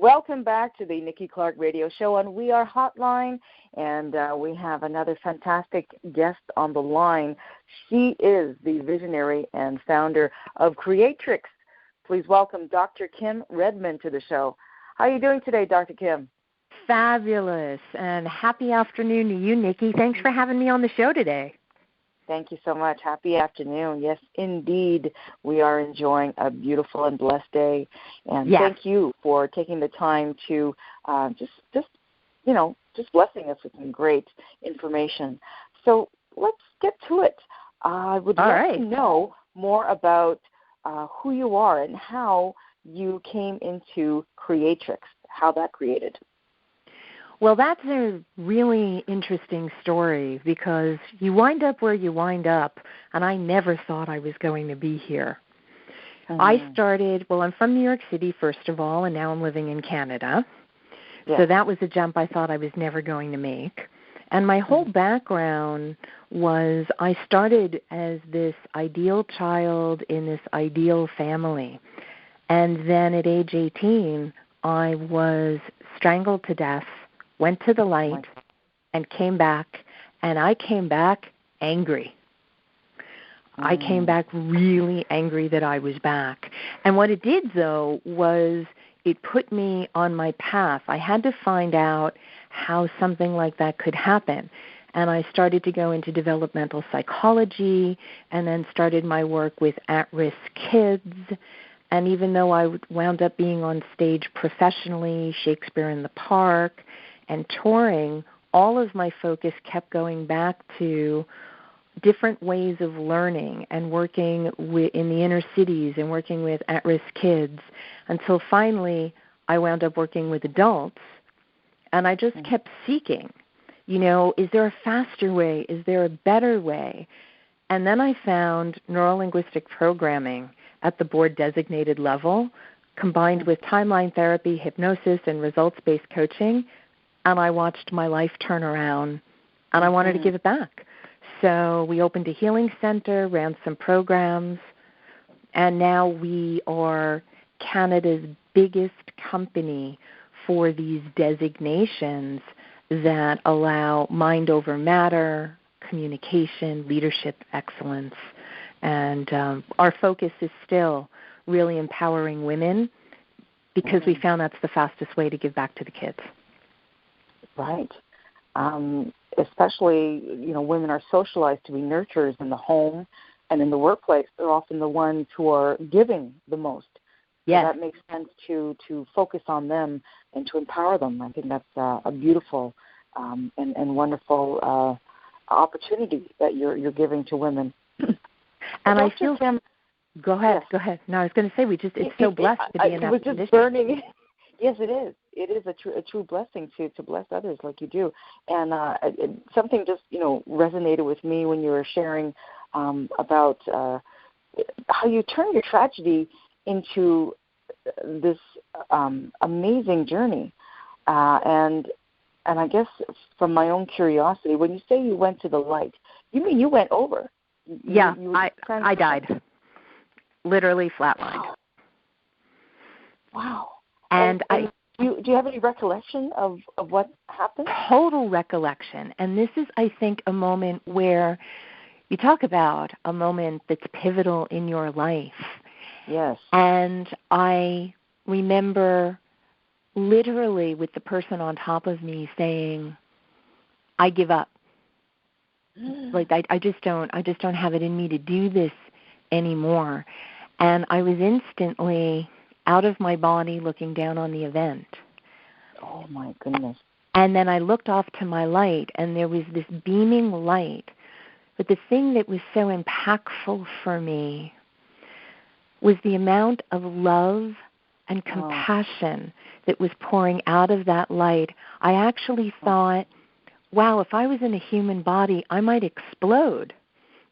Welcome back to the Nikki Clarke Radio Show on We Are Hotline, and we have another fantastic guest on the line. She is the visionary and founder of Creatrix. Please welcome Dr. Kim Redman to the show. How are you doing today, Dr. Kim? Fabulous, and happy afternoon to you, Nikki. Thanks for having me on the show today. Thank you so much. Happy afternoon. Yes, indeed, we are enjoying a beautiful and blessed day. And Thank you for taking the time to just blessing us with some great information. So let's get to it. I would love to know more about who you are and how you came into Creatrix, how that created. Well, that's a really interesting story because you wind up where you wind up, and I never thought I was going to be here. I'm from New York City, first of all, and now I'm living in Canada. So that was a jump I thought I was never going to make. And my whole background was I started as this ideal child in this ideal family. And then at age 18, I was strangled to death, went to the light, and came back, and I came back angry. I came back really angry that I was back. And what it did, though, was it put me on my path. I had to find out how something like that could happen. And I started to go into developmental psychology and then started my work with at-risk kids. And even though I wound up being on stage professionally, Shakespeare in the Park, and touring, all of my focus kept going back to different ways of learning and working in the inner cities and working with at-risk kids until finally I wound up working with adults. And I just kept seeking, is there a faster way? Is there a better way? And then I found neuro-linguistic programming at the board-designated level combined with timeline therapy, hypnosis, and results-based coaching. And I watched my life turn around, and I wanted to give it back. So we opened a healing center, ran some programs, and now we are Canada's biggest company for these designations that allow mind over matter, communication, leadership excellence. And our focus is still really empowering women because we found that's the fastest way to give back to the kids. Right. Especially, women are socialized to be nurturers in the home and in the workplace. They're often the ones who are giving the most. Yes. So that makes sense to focus on them and to empower them. I think that's a beautiful and wonderful opportunity that you're giving to women. And I feel Kim, Go ahead. No, I was going to say it's so blessed to be in that position. It was just burning. Yes, it is. It is a true blessing to bless others like you do. And something just, resonated with me when you were sharing about how you turn your tragedy into this amazing journey. And I guess from my own curiosity, when you say you went to the light, you mean you went over? I died. Literally flatlined. Wow. And do you have any recollection of what happened? Total recollection. And this is, I think, a moment where you talk about a moment that's pivotal in your life. Yes. And I remember literally with the person on top of me saying, I give up. Like I just don't have it in me to do this anymore. And I was instantly out of my body looking down on the event. Oh, my goodness. And then I looked off to my light, and there was this beaming light. But the thing that was so impactful for me was the amount of love and compassion that was pouring out of that light. I actually thought, wow, if I was in a human body, I might explode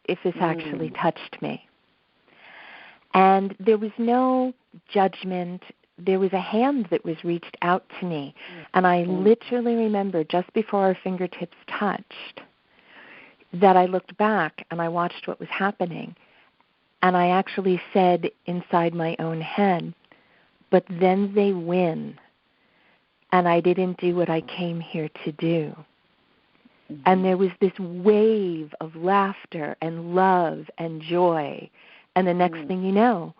if this actually touched me. And there was no judgment. There was a hand that was reached out to me. And I literally remember just before our fingertips touched that I looked back and I watched what was happening. And I actually said inside my own head, but then they win and I didn't do what I came here to do. Mm-hmm. And there was this wave of laughter and love and joy. And the next thing you know,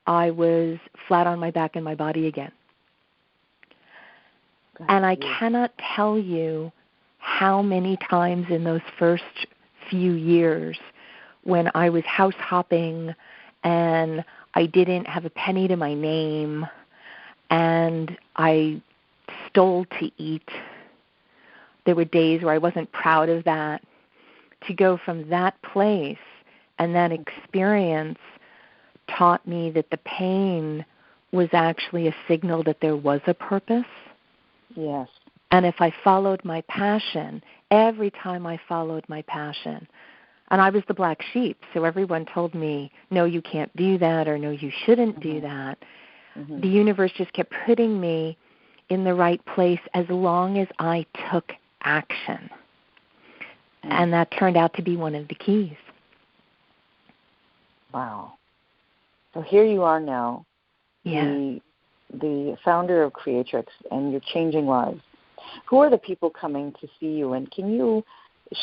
I was flat on my back in my body again. And I cannot tell you how many times in those first few years when I was house hopping and I didn't have a penny to my name and I stole to eat. There were days where I wasn't proud of that. To go from that place and that experience taught me that the pain was actually a signal that there was a purpose. Yes. And if I followed my passion, every time I followed my passion, and I was the black sheep, so everyone told me, no, you can't do that, or no, you shouldn't do that. The universe just kept putting me in the right place as long as I took action. And that turned out to be one of the keys. Wow. So here you are now, the founder of Creatrix, and you're changing lives. Who are the people coming to see you? And can you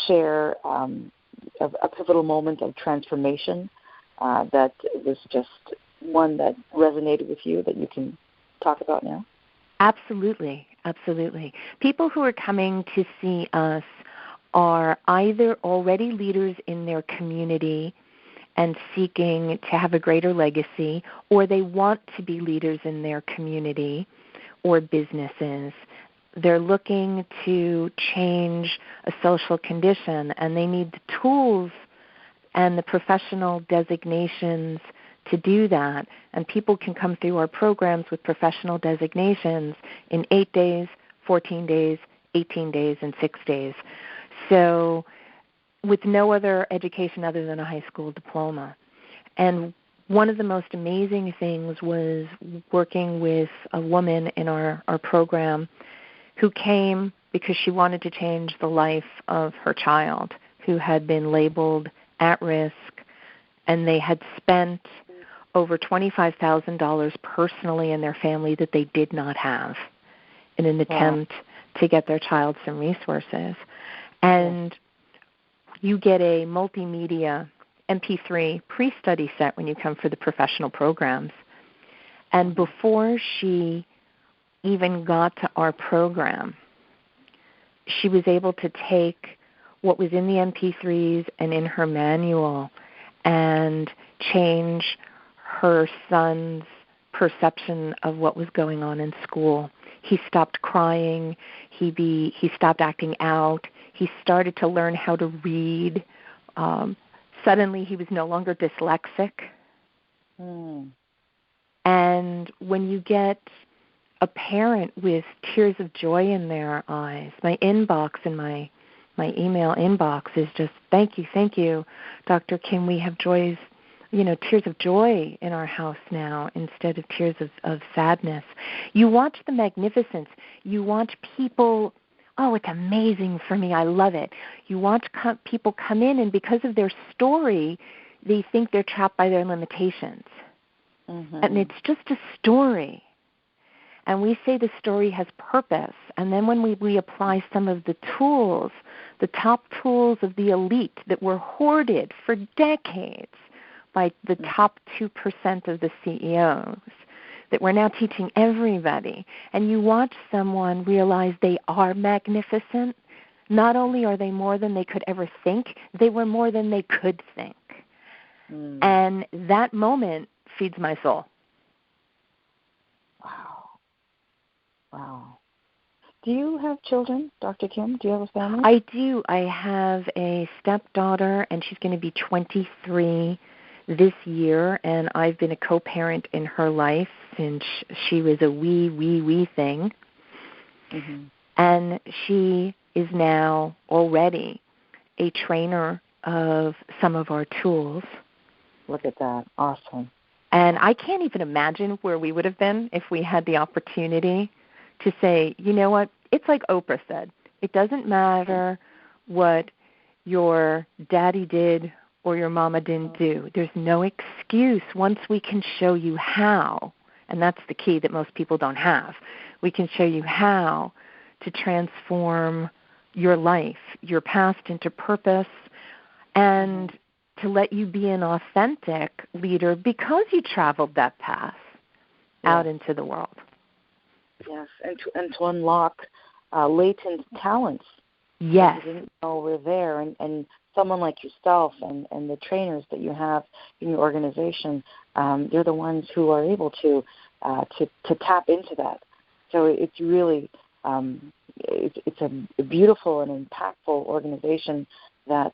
share a pivotal moment of transformation that was just one that resonated with you that you can talk about now? Absolutely, absolutely. People who are coming to see us are either already leaders in their community and seeking to have a greater legacy, or they want to be leaders in their community or businesses. They're looking to change a social condition, and they need the tools and the professional designations to do that. And people can come through our programs with professional designations in 8 days, 14 days, 18 days, and 6 days. So with no other education other than a high school diploma. And one of the most amazing things was working with a woman in our program who came because she wanted to change the life of her child who had been labeled at risk, and they had spent over $25,000 personally in their family that they did not have in an attempt to get their child some resources. And you get a multimedia MP3 pre-study set when you come for the professional programs. And before she even got to our program, she was able to take what was in the MP3s and in her manual and change her son's perception of what was going on in school. He stopped crying. He stopped acting out. He started to learn how to read. Suddenly he was no longer dyslexic. And when you get a parent with tears of joy in their eyes, my inbox and my email inbox is just, thank you, Dr. Kim, we have tears of joy in our house now instead of tears of sadness. You watch the magnificence. You watch people, it's amazing for me. I love it. You watch people come in, and because of their story, they think they're trapped by their limitations. And it's just a story. And we say the story has purpose. And then when we apply some of the tools, the top tools of the elite that were hoarded for decades by the top 2% of the CEOs, that we're now teaching everybody, and you watch someone realize they are magnificent, not only are they more than they could ever think, they were more than they could think. And that moment feeds my soul. Wow. Do you have children, Dr. Kim? Do you have a family? I do. I have a stepdaughter, and she's going to be 23 this year, and I've been a co-parent in her life since she was a wee thing. And she is now already a trainer of some of our tools. Look at that. Awesome. And I can't even imagine where we would have been if we had the opportunity to say, you know what, it's like Oprah said, it doesn't matter what your daddy did or your mama didn't do. There's no excuse once we can show you how and that's the key that most people don't have. We can show you how to transform your life, your past into purpose, and to let you be an authentic leader because you traveled that path out into the world. Yes, and to unlock latent talents. Yes. You didn't know were there, and someone like yourself and the trainers that you have in your organization, they're the ones who are able to tap into that. So it's really it's a beautiful and impactful organization that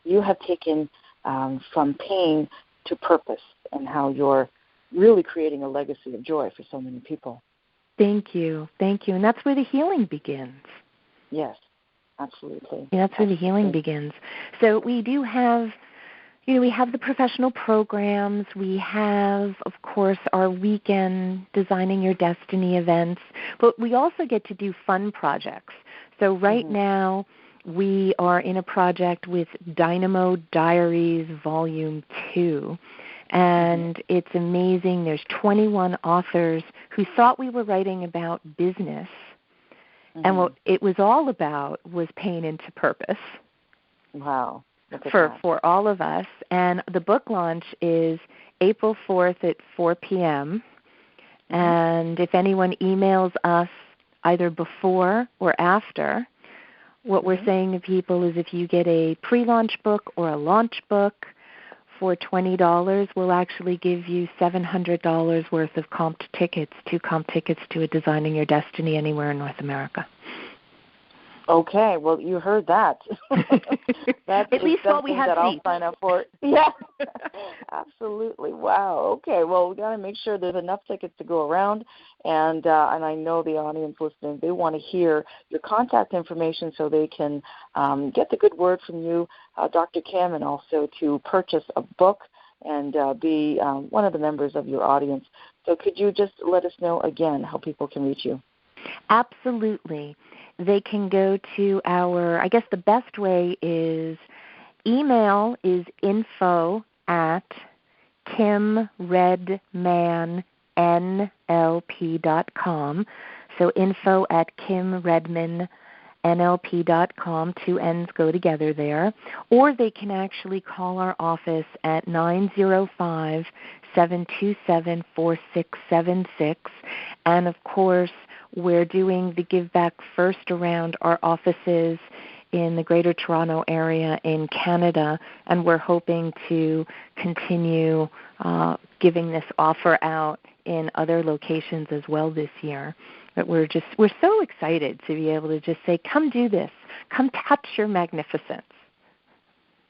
you have taken from pain to purpose, and how you're really creating a legacy of joy for so many people. Thank you. And that's where the healing begins. Yes. Absolutely. Yeah, that's where the healing begins. So we do have, we have the professional programs. We have, of course, our weekend Designing Your Destiny events. But we also get to do fun projects. So right now we are in a project with Dynamo Diaries Volume 2. And it's amazing. There's 21 authors who thought we were writing about business. And what it was all about was pain into purpose. Wow. For all of us. And the book launch is April 4th at 4 p.m. And if anyone emails us either before or after, what we're saying to people is if you get a pre-launch book or a launch book for $20, we'll actually give you $700 worth of comp tickets to a Designing Your Destiny anywhere in North America. Okay, well, you heard that. That's at least while we have that seats. I'll sign up for. Yeah, absolutely. Wow. Okay, well, we got to make sure there's enough tickets to go around, and I know the audience listening, they want to hear your contact information so they can get the good word from you, Dr. Kim, and also to purchase a book and be one of the members of your audience. So could you just let us know again how people can reach you? Absolutely. They can go to I guess the best way is email is info@kimredmannlp.com. So info@kimredmannlp.com. 2 N's go together there. Or they can actually call our office at 905-727-4676. And, of course, we're doing the Give Back First around our offices in the Greater Toronto area in Canada, and we're hoping to continue giving this offer out in other locations as well this year. But we're so excited to be able to just say, come do this. Come touch your magnificence.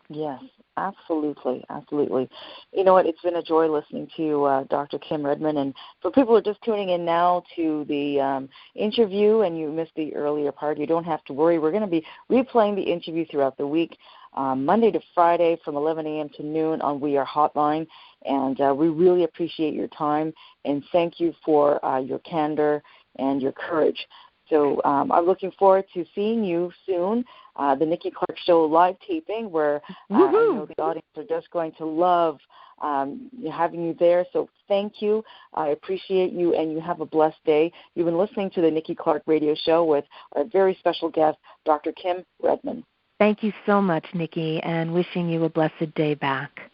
Yes, absolutely, absolutely. You know what? It's been a joy listening to Dr. Kim Redman. And for people who are just tuning in now to the interview and you missed the earlier part, you don't have to worry. We're going to be replaying the interview throughout the week, Monday to Friday from 11 a.m. to noon on We Are Hotline. And we really appreciate your time, and thank you for your candor and your courage. So I'm looking forward to seeing you soon, the Nikki Clarke Show live taping, where I know the audience are just going to love having you there. So thank you. I appreciate you, and you have a blessed day. You've been listening to the Nikki Clarke Radio Show with our very special guest, Dr. Kim Redman. Thank you so much, Nikki, and wishing you a blessed day back.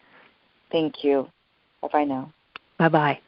Thank you. Bye-bye now. Bye-bye.